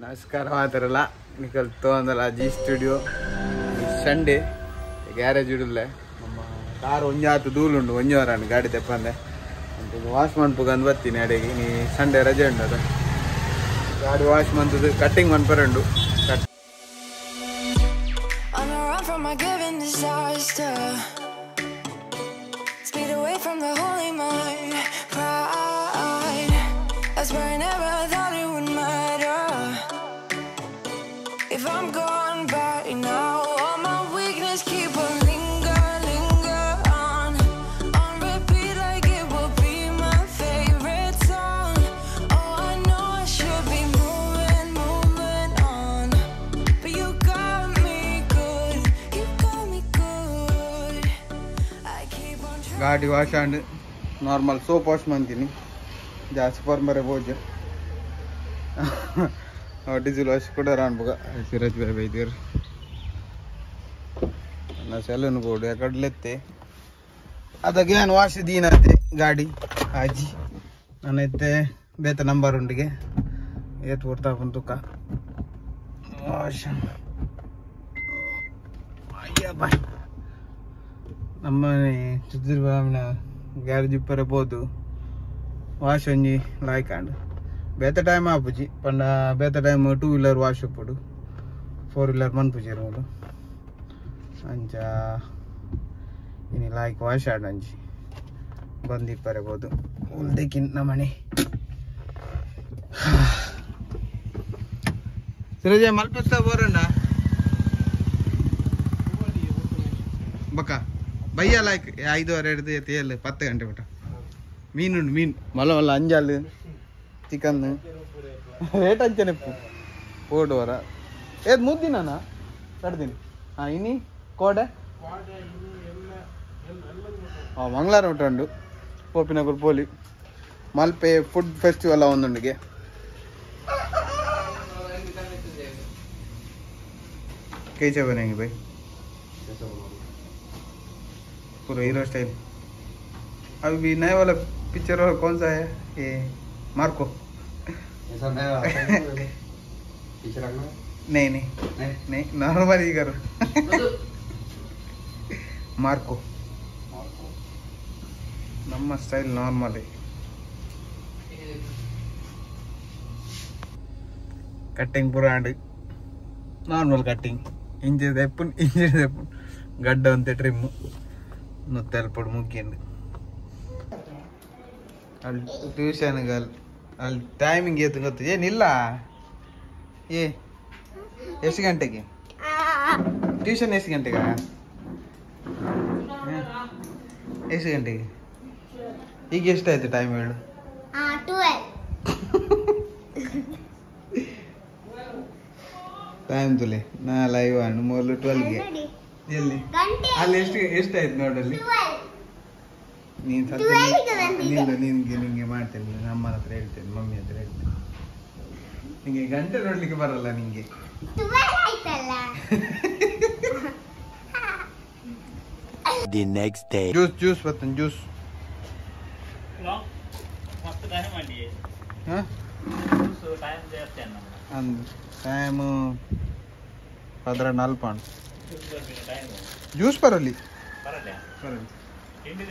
ನಮಸ್ಕಾರ ಮಾತಾರಲ್ಲ ನಿಕಲ್ ತೊಂದಲ್ಲ G studio Sunday garage ಇಡಲ್ಲ ನಮ್ಮ car ಒಂಜಾತು ದೂಲುಂಡು ಒಂಜೋರಾನು ಗಾಡಿ ತೆಪ್ಪಂದೆ ಅಂತ ವಾಶ್ ಮಾಡ್ಪುಗಂದು ಬರ್ತೀನಿ ಅಡಿಗೆ ನೀ ಸಂಡೇ ರಜೆ ಉಂಟದ ಗಾಡಿ ವಾಶ್ ಮಾಡ್ತದೆ cutting ಮನ್ಪರಂಡು If I'm gone by now, all my weakness keep on linger on repeat like it will be my favorite song. Oh, I know I should be moving on, but you got me good, I keep on trying. ಗಾಡಿ wash and normal soap wash ಮಾಡ್ತೀನಿ ಜಾಸ್ತಿ ಪರ್ಮರೆ ಬೋಜ diesel wash ಕೂಡ ರಾನ್ಬಗ ಸಿರಾಜ್ ಬಾಯ್ ಬೈದಿರ್ ನಾ salon ಗೋಡೆ ಕಡ್ಲೆತ್ತೆ ಅದಗೇನ್ wash ದೀನತೆ ಗಾಡಿ ಆಜಿ ನನ್ನೈತೆ ಬೇತ number ಉಂಡಿಗೆ ಏತ್ ಕೊಡ್ತಾ ಬಂತುಕ wash ಅಯ್ಯ ಬಾಯ್ ನಮ್ಮನೆ ಚಿತ್ರ ಬಾಮ್ನ ಗ್ಯಾರೇಜ್ ಪರೆ ಬೋದು ವಾಶ್ ಒಂಜಿ ಲಾಯ್ಕಾಂಡ್ बेहतर टाइम आपुजी पण बेहतर टाइम 2 व्हीलर वाश पडू 4 व्हीलर मन पुजेर मोलो अंचा इनी लाइक वाश आडंजी बंदी परबोदु उल्देकिन नमने सिरजे मल्पस्ता बोरंडा बका भैया लाइक 5:30 ಹಿಡಿದು ಎತ್ತೇಲೆ 10 ಗಂಟೆ ಬಿಟ ಮೀನುಂಡು ಮೀನ್ ಮಲ್ಲ ಮಲ್ಲ ಅಂಜಾಲು ಚಿಕನ್ ರೇಟ್ ಅಂಚನೆ ಪೋಡುವರ ಏದ್ ಮುದ್ದಿನ ಕಡ್ದಿನಿ ಹಾಂ ಇನಿ ಕೋಡೆ ಮಂಗಳಾರ ಉಂಟು ಪೋಪಿನಗರ್ ಪೋಲಿ ಮಲ್ಪೆ ಫುಡ್ ಫೆಸ್ಟಿವಲ್ ಒಂದೊಂದಿಗೆ कैसे बनेंगे भाई पूरा हीरो स्टाइल अभी नए वाला पिक्चर कौन सा है ये मार्को ऐसा नया पीछे रखना नहीं नॉर्मल ही करो मार्को ನಮ್ಮ ಸ್ಟೈಲ್ ನಾರ್ಮಲ್ ಕಟ್ಟಿಂಗ್ ಪುರಾಂಡ್ ನಾರ್ಮಲ್ ಕಟ್ಟಿಂಗ್ ಇಂಜಿದ ಎಪ್ಪುನ್ ಗಡ್ಡ ಅಂತೆ ಟ್ರಿಮ್ ನುತ್ತಲ್ಪಡು ಮುಗ್ಗಿಂಡು ಅಲ್ಲಿ ಟ್ಯೂಷನ್ಗೆ ಅಲ್ಲಿ ಟೈಮಿಂಗ್ ಏತು ಗೊತ್ತು ಏನಿಲ್ಲ ಎಷ್ಟು ಗಂಟೆಗೆ ಟ್ಯೂಷನ್ ಎಷ್ಟು ಗಂಟೆಗೆ ಎಷ್ಟು ಗಂಟೆಗೆ ಈಗ ಎಷ್ಟಾಯ್ತು ಟೈಮ್ ಹೇಳು ಟೈಮ್ ತುಲೆ ನಾ ಲೈವ್ ಹಣ್ಣು ಮೊದಲು 12ಗೆ ಎಲ್ಲಿ ಅಲ್ಲಿ ಎಷ್ಟಾಯ್ತು ನೋಡಲ್ಲಿ ನೀನು ಸತ್ಯ ನಿಂಗೆ ಮಾಡ್ತೇನೆ ಅಮ್ಮನ ಹತ್ರ ಹೇಳ್ತೇನೆ ಮಮ್ಮಿ ಹತ್ರ ಹೇಳ್ತೇನೆ ನಿಂಗೆ ಗಂಟೆ ನೋಡ್ಲಿಕ್ಕೆ ಬರಲ್ಲ ನಿಂಗೆ The next day. ಜ್ಯೂಸ್ ಬರ್ತೇನೆ ಜ್ಯೂಸ್ ಟೈಮ್ 14 ಜ್ಯೂಸ್ ಬರಲಿ ತಿಂಡಿ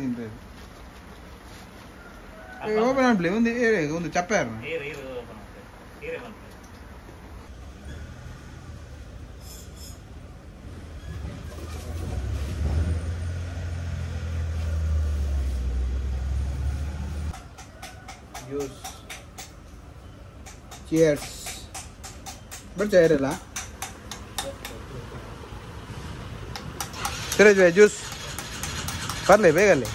ತಿಂತ ಓಪನ್ ಆಗ್ಲಿ ಒಂದು ಚಪ್ಪ ಜ್ಯೂಸ್ ಚಿಯರ್ಸ್ ಬರ್ತಾ ಇರಲ್ಲ ಸಿರಾಜ್ ಭಾಯ್ ಜ್ಯೂಸ್ ಬರ್ಲಿ ಬೇಗಲ್ಲಿ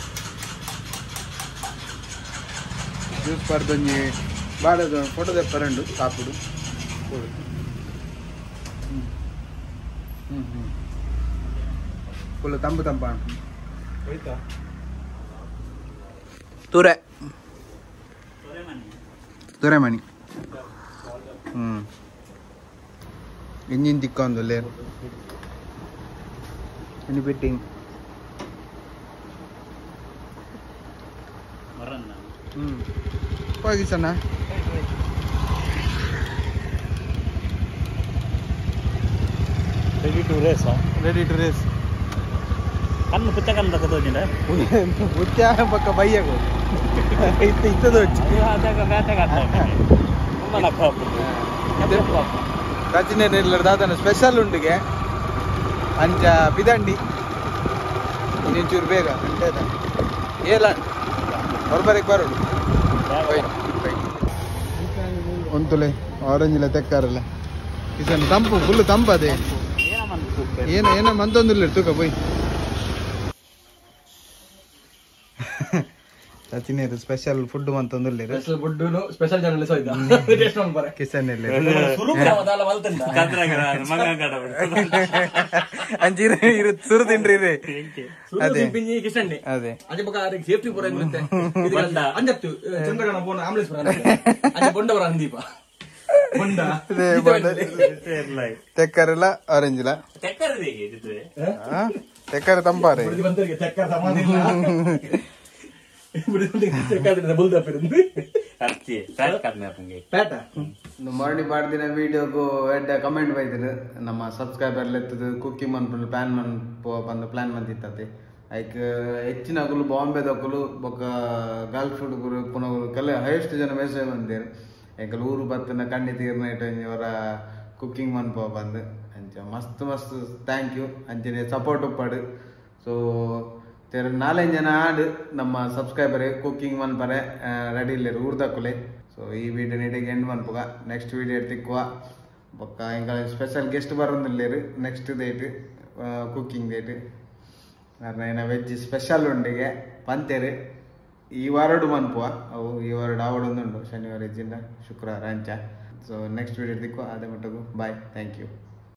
ಜ್ಯೂಸ್ ಪರ್ದೊಂಜಿ ಬಾಡದು ಫೋಟೋ ತೆಪ್ಪರಂಡು ಕಾಪುಡು ಫುಲ್ ತಂಪು ತಂಪ ಹೋಯ್ತಾ ತುರೆಮಣಿ ಇಂಜಿನ್ ತಿಕ್ಕೊಂದು ಲೇರ್ ಫಿಟ್ಟಿಂಗ್ ಹೋಗಿ ಸಣ್ಣ ready to race ready to race ಕಣ್ಣು ಪುಚ್ಚ ಕಣ್ಣು ತಗೋದಿಲ್ಲ ಮುಚ್ಚ ಪಕ್ಕ ಬೈಯಗು ಇತ್ತದ ರಚನೆ ದಾದನ ಸ್ಪೆಷಲ್ ಉಂಡಿಗೆ ಅಂಚ ಬಿದಂಡಿ ಇನ್ನೊಂಚೂರು ಬೇಗ ಏಲ ಹೊರಬರಿಗೆ ಬರೋಡು ಒಂತುಲೆ ಆರೆಂಜ್ಲ ತೆಕ್ಕಾರಲ್ಲ ಕಿಸನ್ ತಂಪು ಫುಲ್ ತಂಪದೆ ಏನ ಮಂತೊಂದಿಲ್ಲ ತೂಕ ಬೈ ಸಚಿನೇರು ಸ್ಪೆಷಲ್ ಫುಡ್ ಮಂತೊಂದಿಲ್ಲ special food special channel so ಇದ್ದ ಟೇಸ್ಟ್ ನೋಡ್ ಬರ ಕಿಸನ್ ಇಲ್ಲ ಸುರು ಕಾವದಾಲ ಮಲ್ತಂದ ಕಂದ್ರಾಗ ಮಂಗ ಕಾಡ ಅಂಜಿರ ಇರು ಸುರು ತಿನ್ರಿ ರೇ ಸುರು ಪಿಂಜಿ ಕಿಸನ್ನೆ ಅದೇ ಅದೇ ಬಕ ಅದಕ್ಕೆ ಸೇಫ್ಟಿ ಪೂರ ಇರುತ್ತೆ ಇದೆಲ್ಲ ಅಂಜತ್ತು ಚಂದ್ರಗಣ ಫೋನ್ ಆಂಬುಲೆನ್ಸ್ ಬರ ಅದೇ ಬೊಂಡವರ ಅಂದೀಪ ಬೊಂಡ ತೆಕ್ಕರಲ್ಲ ಆರೆಂಜ್ಲ ತೆಕ್ಕರ ತಂಪಾರೆ ಬಂದರಿಗೆ ತೆಕ್ಕರ ಸಮಾನ ಮರಳಿ ಬಾಡ್ದಿನ ವಿಡಿಯೋಗೂ ಎಡ್ಡ ಕಮೆಂಟ್ ಬೈದಿರು ನಮ್ಮ ಸಬ್ಸ್ಕ್ರೈಬರ್ ಎತ್ತದು ಕುಕಿಂಗ್ ಮನ್ಪುಂಡು ಪ್ಲಾನ್ ಬಂದು ಪ್ಲಾನ್ ಮಂತಿತ್ತತೆ ಐಕ್ ಹೆಚ್ಚಿನ ಅಕುಲು ಬಾಂಬೆದಕುಲು ಬೊಕ್ಕ ಗಲ್ಫ್ ಹುಡುಗರು ಪುನಃ ಕೆಲ ಹೈಯೆಸ್ಟ್ ಜನ ಮೆಸೇಜ್ ಬಂದಿರು ಎಂಕಲ್ ಊರು ಬತ್ತನ ಕಣ್ಣಿ ತೀರ್ನ ಅವರ ಕುಕಿಂಗ್ ಮನ್ಪ ಬಂದು ಅಂಚ ಮಸ್ತ್ ಮಸ್ತ್ ಥ್ಯಾಂಕ್ ಯು ಅಂಚನೆ ಸಪೋರ್ಟ್ ಉಪ್ಪಡು ಸೊ ನಾಲ್ಕು ಜನ ಆಡು ನಮ್ಮ ಸಬ್ಸ್ಕ್ರೈಬರ್ ಕುಕಿಂಗ್ ಮನ್ಪರೆ ರೆಡಿ ಇಲ್ಲ ಊರ್ದಕ್ಕುಲೆ ಸೊ ಈ ವಿಡಿಯೋ ನೀಡಿಗೆ ಎಂಡ್ ಮನ್ಪುಗ ನೆಕ್ಸ್ಟ್ ವಿಡಿಯೋ ತಿಕ್ಕುವ ಬೊಕ್ಕ ಎಂಕ ಸ್ಪೆಷಲ್ ಗೆಸ್ಟ್ ಬರೋದಿಲ್ಲೇರು ನೆಕ್ಸ್ಟ್ ಡೇಟ್ ಕುಕಿಂಗ್ ಡೇಟ್ ಏನ ವೆಜ್ ಸ್ಪೆಷಲ್ ಉಂಡಿಗೆ ಪಂತೇರು ಈ ವಾರಡು ಮನ್ಪುವ ಅವು ಈ ವಾರಡು ಆವಡೊಂದುಂಡು ಶನಿವಾರ ಇಜ್ಜಿಂದ ಶುಕ್ರವಾರ ಅಂಚ ಸೊ ನೆಕ್ಸ್ಟ್ ವಿಡಿಯೋ ತಿಕ್ಕುವ ಅದೇ ಮಟ್ಟಿಗೂ ಬಾಯ್ ಥ್ಯಾಂಕ್ ಯು